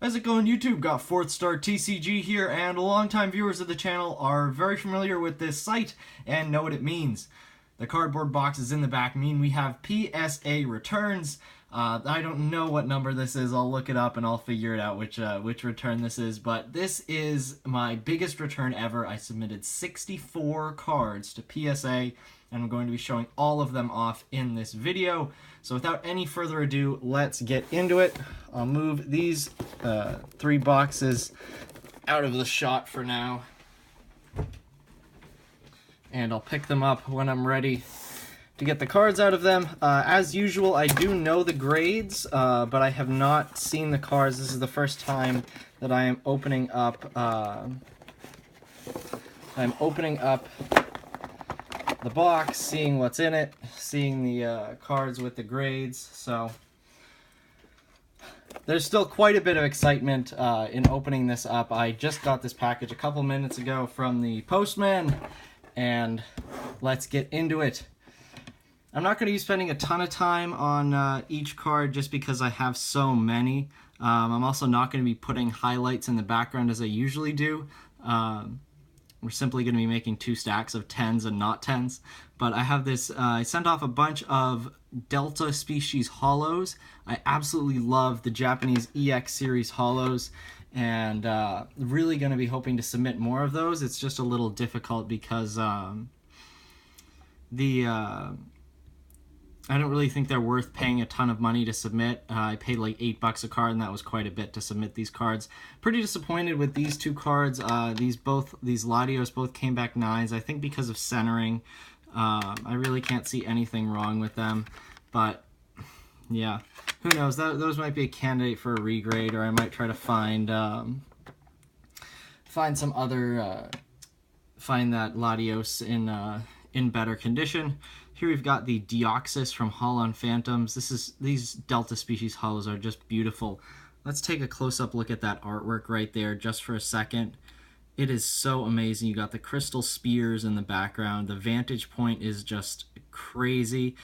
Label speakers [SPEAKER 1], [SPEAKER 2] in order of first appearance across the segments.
[SPEAKER 1] How's it going, YouTube? Got FourthStarTCG here, and longtime viewers of the channel are very familiar with this site and know what it means. The cardboard boxes in the back mean we have PSA returns. I don't know what number this is. I'll look it up and I'll figure it out which return this is, but this is my biggest return ever. I submitted 64 cards to PSA, and I'm going to be showing all of them off in this video. So without any further ado, let's get into it. I'll move these 3 boxes out of the shot for now, and I'll pick them up when I'm ready to get the cards out of them. As usual, I do know the grades, but I have not seen the cards. This is the first time that I am opening up the box, seeing what's in it, seeing the cards with the grades. So there's still quite a bit of excitement in opening this up. I just got this package a couple minutes ago from the postman, and let's get into it. I'm not going to be spending a ton of time on each card just because I have so many. I'm also not going to be putting highlights in the background as I usually do. We're simply going to be making 2 stacks of 10s and not 10s. But I have this, I sent off a bunch of Delta species holos. I absolutely love the Japanese EX series holos, and really going to be hoping to submit more of those. It's just a little difficult because I don't really think they're worth paying a ton of money to submit. I paid like $8 a card, and that was quite a bit to submit these cards. Pretty disappointed with these 2 cards. These Latios both came back 9s, I think because of centering. I really can't see anything wrong with them, but yeah, who knows? Those might be a candidate for a regrade, or I might try to find some other find that Latios in better condition. Here we've got the Deoxys from Holon Phantoms. These Delta species holos are just beautiful. Let's take a close-up look at that artwork right there just for a second. It is so amazing. You got the crystal spears in the background. The vantage point is just crazy.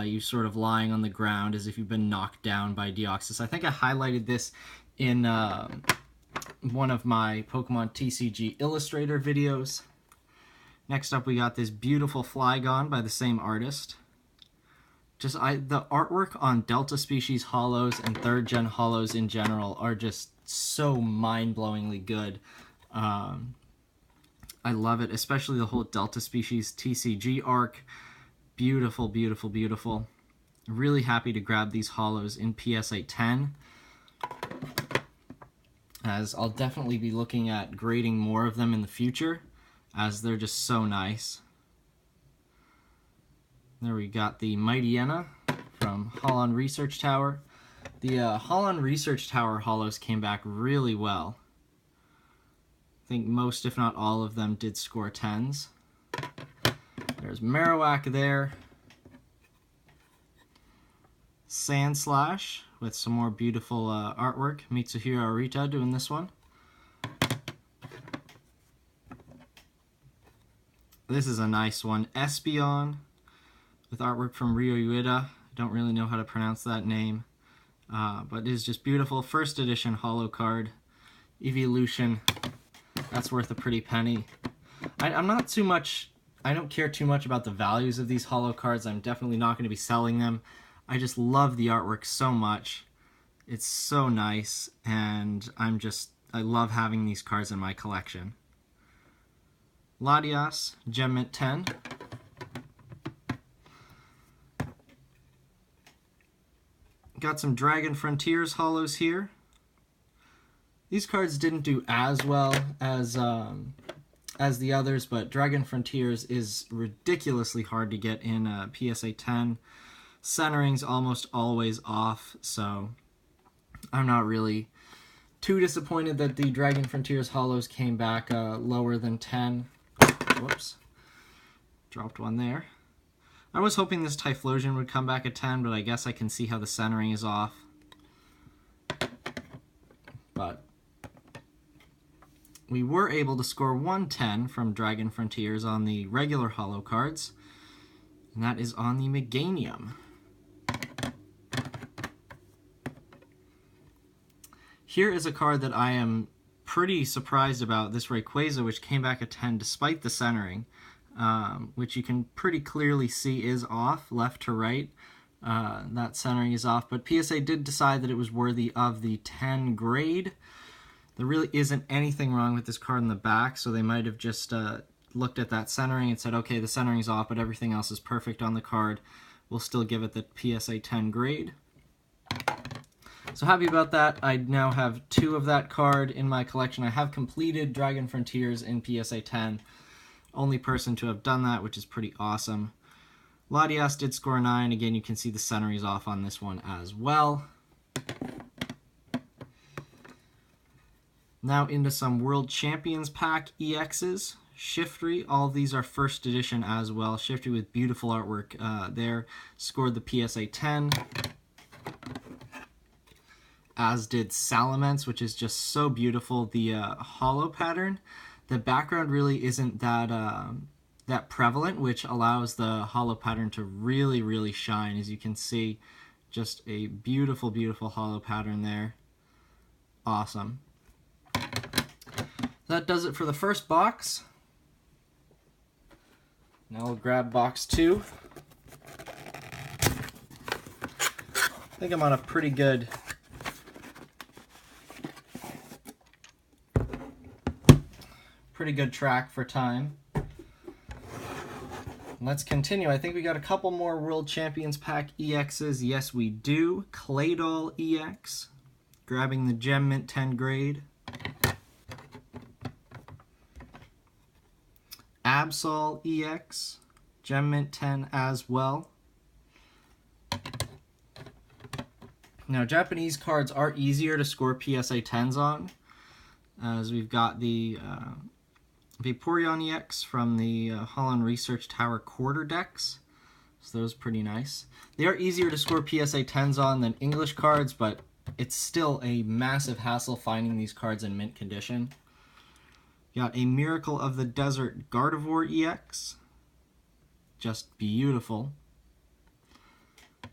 [SPEAKER 1] You sort of lying on the ground as if you've been knocked down by Deoxys. I think I highlighted this in one of my Pokemon TCG Illustrator videos. Next up, we got this beautiful Flygon by the same artist. The artwork on Delta species holos and 3rd gen holos in general are just so mind-blowingly good. I love it, especially the whole Delta species TCG arc. Beautiful, beautiful, beautiful. Really happy to grab these holos in PSA 10, as I'll definitely be looking at grading more of them in the future, as they're just so nice. There we got the Mightyena from Holon Research Tower. The Holon Research Tower holos came back really well. I think most, if not all of them, did score 10s. There's Marowak there. Sandslash with some more beautiful artwork. Mitsuhiro Arita doing this one. This is a nice one. Espeon with artwork from Ryo Ueda. I don't really know how to pronounce that name, but it is just beautiful. 1st edition holo card. Evolution. That's worth a pretty penny. I don't care too much about the values of these holo cards. I'm definitely not going to be selling them. I just love the artwork so much. It's so nice, and I love having these cards in my collection. Latias, Gem Mint 10. Got some Dragon Frontiers holos here. These cards didn't do as well as the others, but Dragon Frontiers is ridiculously hard to get in PSA 10. Centering's almost always off, so I'm not really too disappointed that the Dragon Frontiers holos came back lower than 10. Whoops. Dropped one there. I was hoping this Typhlosion would come back at 10, but I guess I can see how the centering is off. But we were able to score 110 from Dragon Frontiers on the regular holo cards, and that is on the Meganium. Here is a card that I am pretty surprised about, this Rayquaza, which came back a 10 despite the centering, which you can pretty clearly see is off, left to right. That centering is off, but PSA did decide that it was worthy of the 10 grade. There really isn't anything wrong with this card in the back, so they might have just looked at that centering and said, okay, the centering is off, but everything else is perfect on the card. We'll still give it the PSA 10 grade. So happy about that. I now have 2 of that card in my collection. I have completed Dragon Frontiers in PSA 10. Only person to have done that, which is pretty awesome. Latias did score 9. Again, you can see the centering is off on this one as well. Now into some World Champions Pack EXs. Shiftry, all of these are first edition as well. Shiftry with beautiful artwork there. Scored the PSA 10. As did Salamence, which is just so beautiful. The hollow pattern. The background really isn't that prevalent, which allows the hollow pattern to really, really shine. As you can see, just a beautiful, beautiful hollow pattern there. Awesome. That does it for the first box. Now we'll grab box 2. I think I'm on a pretty good track for time. Let's continue. I think we got a couple more World Champions Pack EXs. Yes, we do. Claydol EX. Grabbing the Gem Mint 10 grade. Absol EX. Gem Mint 10 as well. Now, Japanese cards are easier to score PSA 10s on, as we've got the Vaporeon EX from the Holland Research Tower quarter decks. So those are pretty nice. They are easier to score PSA 10s on than English cards, but it's still a massive hassle finding these cards in mint condition. Got a Miracle of the Desert Gardevoir EX. Just beautiful.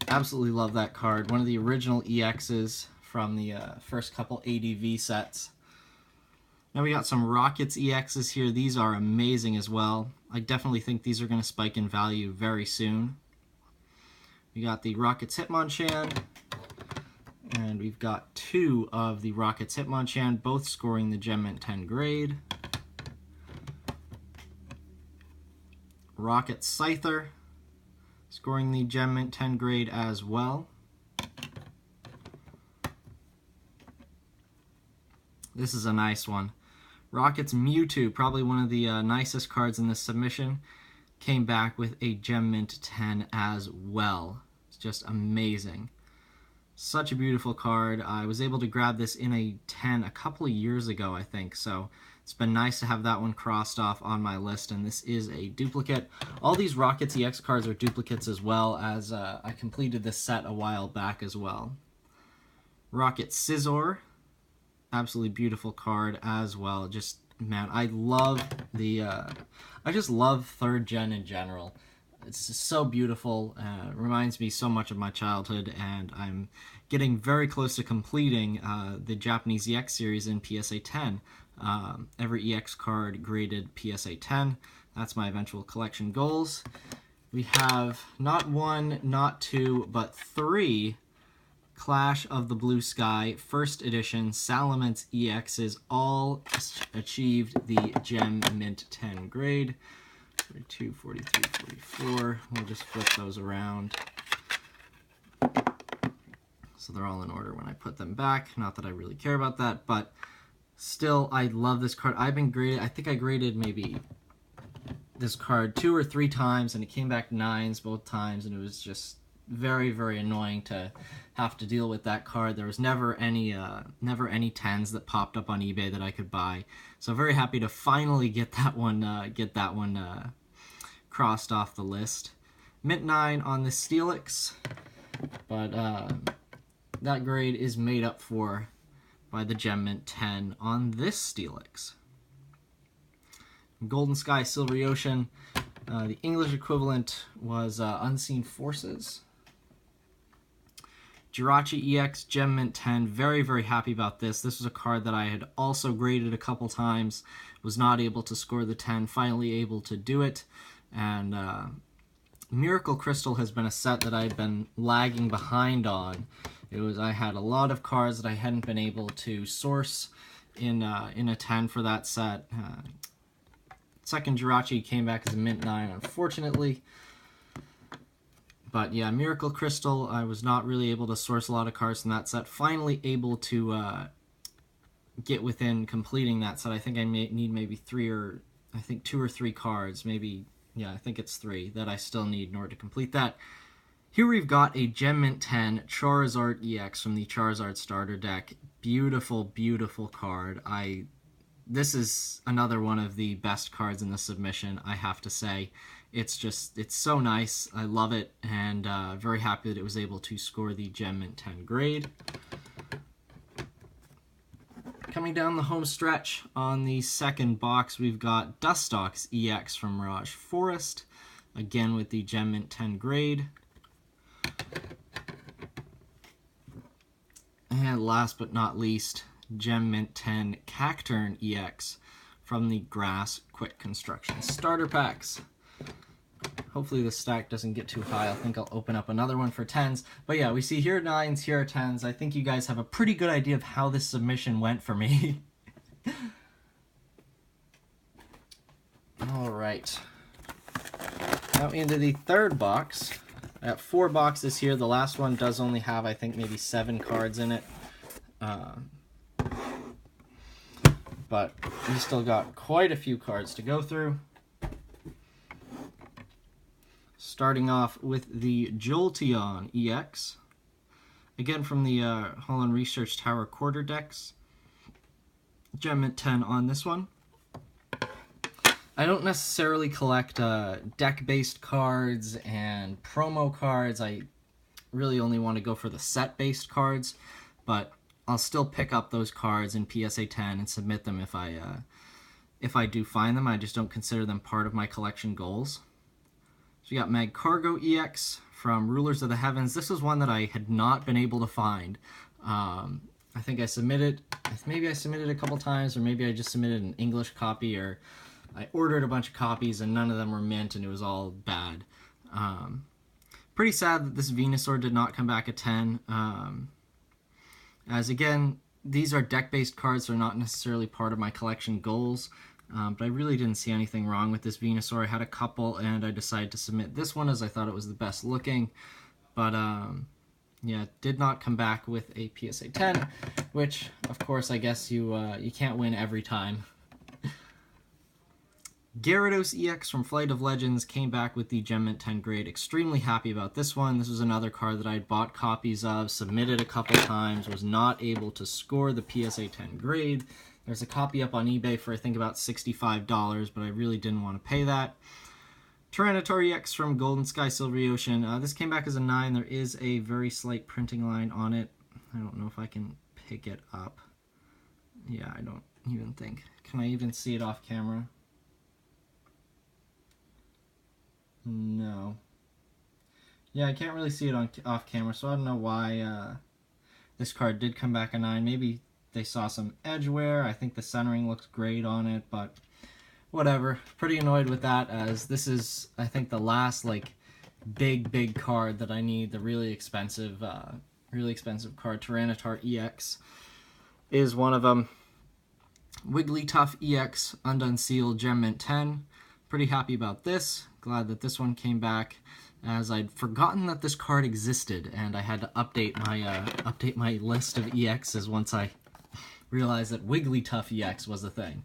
[SPEAKER 1] Absolutely love that card. One of the original EXs from the first couple ADV sets. Now we got some Rockets EXs here. These are amazing as well. I definitely think these are going to spike in value very soon. We got the Rockets Hitmonchan. And we've got 2 of the Rockets Hitmonchan, both scoring the Gem Mint 10 grade. Rocket Scyther, scoring the Gem Mint 10 grade as well. This is a nice one. Rocket's Mewtwo, probably one of the nicest cards in this submission, came back with a Gem Mint 10 as well. It's just amazing. Such a beautiful card. I was able to grab this in a 10 a couple of years ago, I think, so it's been nice to have that one crossed off on my list, and this is a duplicate. All these Rockets EX cards are duplicates as well, as I completed this set a while back as well. Rocket Scizor, absolutely beautiful card as well. Just, man, I love the, I just love 3rd gen in general. It's just so beautiful, reminds me so much of my childhood, and I'm getting very close to completing the Japanese EX series in PSA 10. Every EX card graded PSA 10. That's my eventual collection goals. We have not 1, not 2, but 3 Clash of the Blue Sky first edition Salamence EXs, all achieved the Gem Mint 10 grade. 42, 43, 44. We'll just flip those around. So they're all in order when I put them back. Not that I really care about that, but still, I love this card. I've been graded, I think I graded maybe this card 2 or 3 times, and it came back 9s both times, and it was just very, very annoying to have to deal with that card. There was never any 10s that popped up on eBay that I could buy. So very happy to finally get that one crossed off the list. Mint 9 on the Steelix, but that grade is made up for by the Gem Mint 10 on this Steelix. Golden Sky Silvery Ocean, the English equivalent was Unseen Forces. Jirachi EX Gem Mint 10, very, very happy about this. This was a card that I had also graded a couple times, was not able to score the 10, finally able to do it. And Miracle Crystal has been a set that I've been lagging behind on. I had a lot of cards that I hadn't been able to source in a 10 for that set. Second Jirachi came back as a Mint 9, unfortunately. But yeah, Miracle Crystal, I was not really able to source a lot of cards from that set. Finally able to get within completing that set. I think I need maybe 2 or 3 cards. Maybe, yeah, I think it's 3 that I still need in order to complete that. Here we've got a Gem Mint 10 Charizard EX from the Charizard starter deck. Beautiful, beautiful card. This is another one of the best cards in the submission, I have to say. It's so nice. I love it, and very happy that it was able to score the Gem Mint 10 grade. Coming down the home stretch, on the second box, we've got Dustox EX from Mirage Forest, again with the Gem Mint 10 grade. And last but not least, Gem Mint 10 Cacturn EX from the Grass Quick Construction starter packs. Hopefully this stack doesn't get too high. I think I'll open up another one for 10s. But yeah, we see here 9s, here are 10s. I think you guys have a pretty good idea of how this submission went for me. Alright. Now into the third box. I got 4 boxes here. The last one does only have, I think, maybe 7 cards in it. But we still got quite a few cards to go through. Starting off with the Jolteon EX. Again from the Holland Research Tower quarter decks. Gem Mint 10 on this one. I don't necessarily collect deck-based cards and promo cards. I really only want to go for the set-based cards, but I'll still pick up those cards in PSA 10 and submit them if I do find them. I just don't consider them part of my collection goals. So we got Magcargo EX from Rulers of the Heavens. This was one that I had not been able to find. I think I submitted, maybe I submitted a couple times, or maybe I just submitted an English copy, or I ordered a bunch of copies and none of them were mint and it was all bad. Pretty sad that this Venusaur did not come back at 10. As again, these are deck-based cards, so they're not necessarily part of my collection goals. But I really didn't see anything wrong with this Venusaur. I had a couple and I decided to submit this one as I thought it was the best looking. But yeah, it did not come back with a PSA 10, which of course I guess you can't win every time. Gyarados EX from Flight of Legends came back with the Gem Mint 10 grade. Extremely happy about this one. This was another card that I had bought copies of, submitted a couple times, was not able to score the PSA 10 grade. There's a copy up on eBay for I think about $65, but I really didn't want to pay that. Tyranitar EX from Golden Sky Silver Ocean. This came back as a 9. There is a very slight printing line on it. I don't know if I can pick it up. Yeah, I don't even think. Can I even see it off camera? No. Yeah, I can't really see it off camera, so I don't know why this card did come back a 9. Maybe they saw some edge wear. I think the centering looks great on it, but whatever. Pretty annoyed with that, as this is, I think, the last like big card that I need. The really expensive card. Tyranitar EX is one of them. Wigglytuff EX Undone Seal Gem Mint 10. Pretty happy about this. Glad that this one came back, as I'd forgotten that this card existed, and I had to update my list of EXs once I realized that Wigglytuff EX was a thing.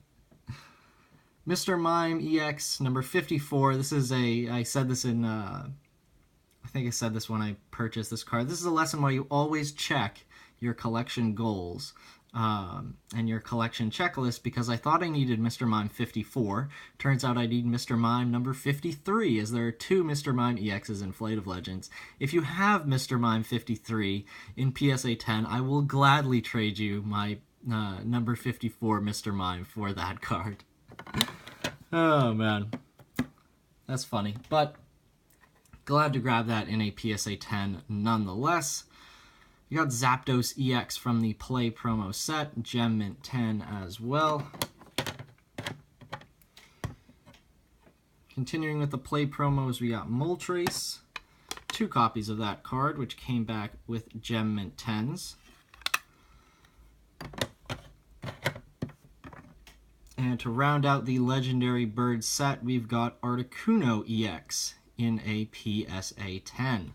[SPEAKER 1] Mr. Mime EX number 54. This is I said this in I think I said this when I purchased this card. This is a lesson why you always check your collection goals and your collection checklist, because I thought I needed Mr. Mime 54. Turns out I need Mr. Mime number 53, as there are 2 Mr. Mime EXs in Flight of Legends. If you have Mr. Mime 53 in PSA 10, I will gladly trade you my number 54 Mr. Mime for that card. Oh man, that's funny, but glad to grab that in a PSA 10 nonetheless. We got Zapdos EX from the Play promo set, Gem Mint 10 as well. Continuing with the Play promos, we got Moltres, 2 copies of that card, which came back with Gem Mint 10s. And to round out the Legendary Bird set, we've got Articuno EX in a PSA 10.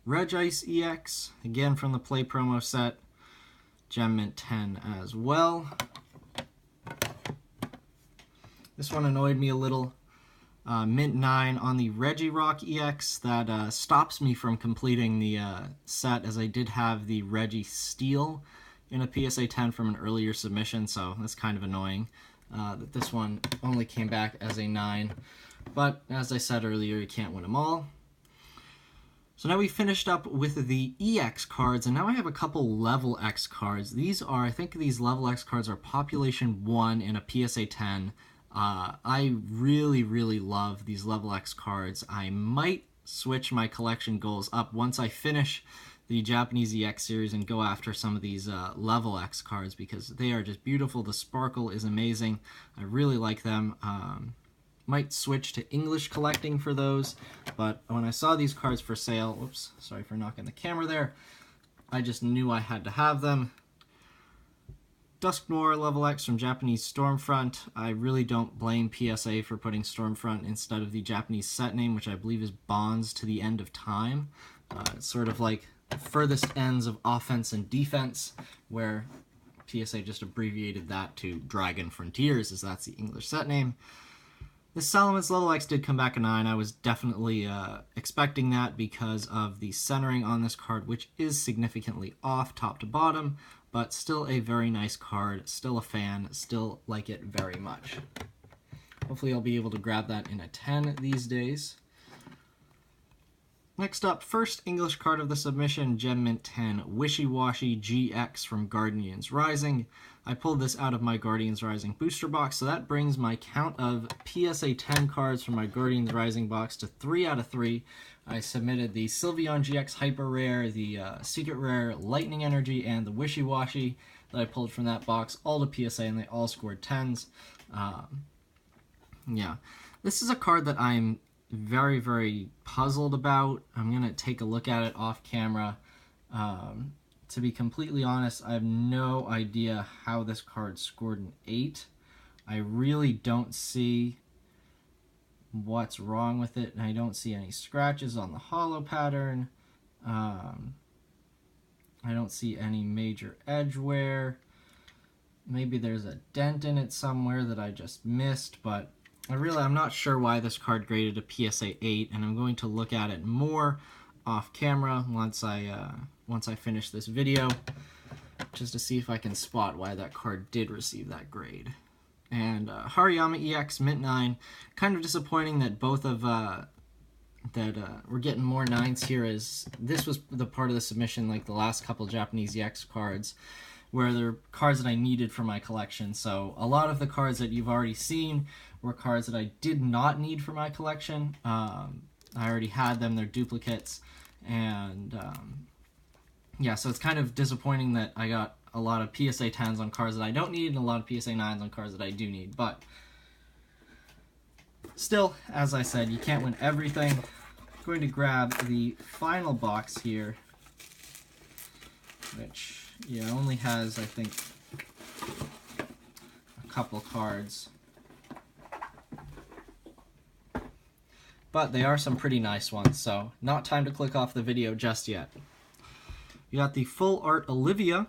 [SPEAKER 1] Regice EX, again from the Play promo set, Gem Mint 10 as well. This one annoyed me a little. Mint 9 on the Regirock EX. That stops me from completing the set, as I did have the Registeel in a PSA 10 from an earlier submission, so that's kind of annoying that this one only came back as a 9. But as I said earlier, you can't win them all. So now we finished up with the EX cards, and now I have a couple Level X cards. These are, I think these Level X cards are Population 1 in a PSA 10. I really love these Level X cards. I might switch my collection goals up once I finish the Japanese EX series and go after some of these Level X cards, because they are just beautiful. The sparkle is amazing. I really like them. Might switch to English collecting for those, but when I saw these cards for sale, oops, sorry for knocking the camera there, I just knew I had to have them. Dusknoir Level X from Japanese Stormfront. I really don't blame PSA for putting Stormfront instead of the Japanese set name, which I believe is Bonds to the End of Time. It's sort of like the furthest ends of offense and defense, where PSA just abbreviated that to Dragon Frontiers, as that's the English set name. This Salamence Level X did come back a 9. I was definitely expecting that because of the centering on this card, which is significantly off top to bottom, but still a very nice card, still a fan, still like it very much. Hopefully I'll be able to grab that in a 10 these days. Next up, first English card of the submission, Gem Mint 10 Wishy Washy GX from Guardians Rising. I pulled this out of my Guardians Rising booster box, so that brings my count of PSA 10 cards from my Guardians Rising box to 3 out of 3. I submitted the Sylveon GX Hyper Rare, the Secret Rare Lightning Energy, and the Wishy Washy that I pulled from that box, all to PSA, and they all scored 10s. Yeah, this is a card that I'm very puzzled about. I'm going to take a look at it off camera. To be completely honest, I have no idea how this card scored an 8. I really don't see what's wrong with it, and I don't see any scratches on the holo pattern. I don't see any major edge wear. Maybe there's a dent in it somewhere that I just missed, but I'm not sure why this card graded a PSA 8, and I'm going to look at it more off camera once I finish this video, just to see if I can spot why that card did receive that grade. And Hariyama EX Mint 9, kind of disappointing that both of we're getting more 9s here, as this was the part of the submission, like the last couple Japanese EX cards, where they're cards that I needed for my collection. So a lot of the cards that you've already seen were cards that I did not need for my collection. I already had them, they're duplicates, and yeah, so it's kind of disappointing that I got a lot of PSA 10s on cards that I don't need and a lot of PSA 9s on cards that I do need, but still, as I said, you can't win everything. I'm going to grab the final box here, which only has, I think, a couple cards. But they are some pretty nice ones, so not time to click off the video just yet. You got the Full Art Olivia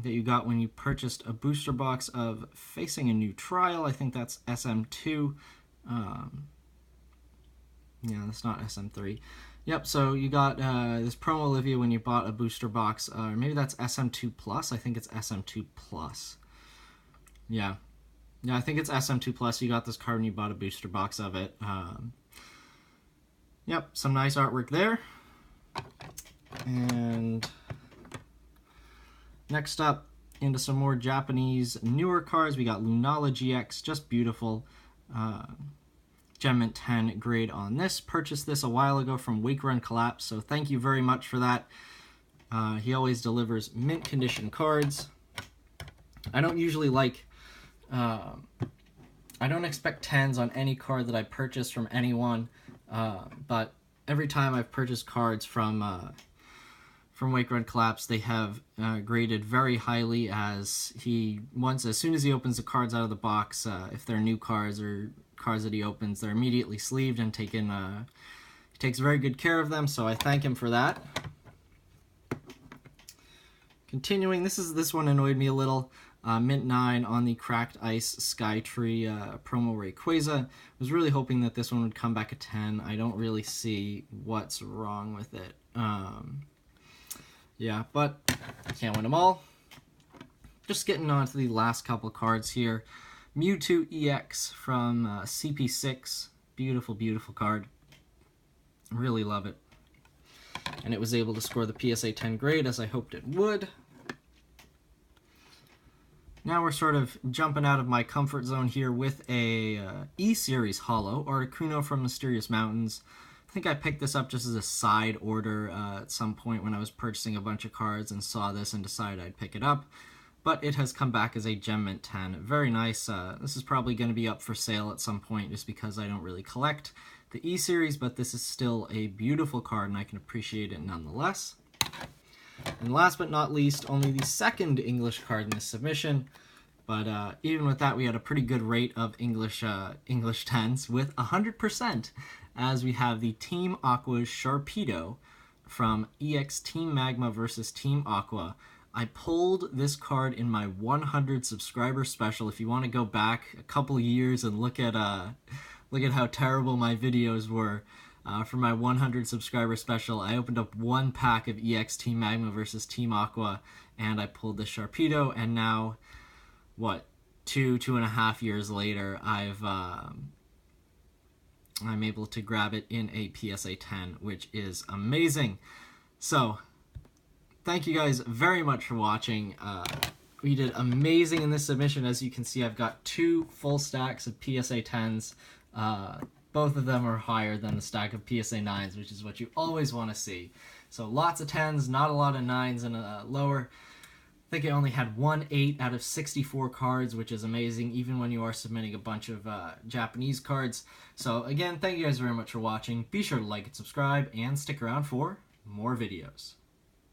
[SPEAKER 1] that you got when you purchased a booster box of Facing a New Trial. I think that's SM2. Yeah, that's not SM3. Yep, so you got this Promo Olivia when you bought a booster box, or maybe that's SM2 Plus. I think it's SM2 Plus. Yeah, I think it's SM2 Plus. You got this card when you bought a booster box of it. Yep, some nice artwork there. And next up, into some more Japanese newer cards, we got Lunala GX, just beautiful. Gem Mint 10 grade on this. Purchased this a while ago from Wake Run Collapse, so thank you very much for that. He always delivers mint condition cards. I don't usually like, I don't expect 10s on any card that I purchase from anyone, but every time I've purchased cards from Wake Run Collapse, they have graded very highly, as soon as he opens the cards out of the box, if they're new cards or cards that he opens, they're immediately sleeved and taken, he takes very good care of them, so I thank him for that. Continuing, this one annoyed me a little. Mint 9 on the Cracked Ice Skytree promo Rayquaza. Was really hoping that this one would come back a 10. I don't really see what's wrong with it. Yeah, but can't win them all. Just getting on to the last couple cards here. Mewtwo EX from CP6. Beautiful, beautiful card. Really love it. And it was able to score the PSA 10 grade as I hoped it would. Now we're sort of jumping out of my comfort zone here with a E-Series Holo, Articuno from Mysterious Mountains. I think I picked this up just as a side order at some point when I was purchasing a bunch of cards and saw this and decided I'd pick it up. But it has come back as a Gem Mint 10. Very nice. This is probably going to be up for sale at some point just because I don't really collect the E-Series, but this is still a beautiful card and I can appreciate it nonetheless. And last but not least, only the second English card in this submission, but even with that, we had a pretty good rate of English 10s with 100%, as we have the Team Aqua's Sharpedo from EX Team Magma versus Team Aqua. I pulled this card in my 100 subscriber special. If you want to go back a couple years and look at how terrible my videos were. For my 100 subscriber special, I opened up one pack of EX Team Magma versus Team Aqua, and I pulled the Sharpedo, and now, what, 2.5 years later, I'm able to grab it in a PSA 10, which is amazing. So, thank you guys very much for watching. We did amazing in this submission. As you can see, I've got 2 full stacks of PSA 10s. Both of them are higher than the stack of PSA 9s, which is what you always want to see. So lots of 10s, not a lot of 9s, and lower. I think I only had 1 8 out of 64 cards, which is amazing, even when you are submitting a bunch of Japanese cards. So again, thank you guys very much for watching. Be sure to like and subscribe, and stick around for more videos.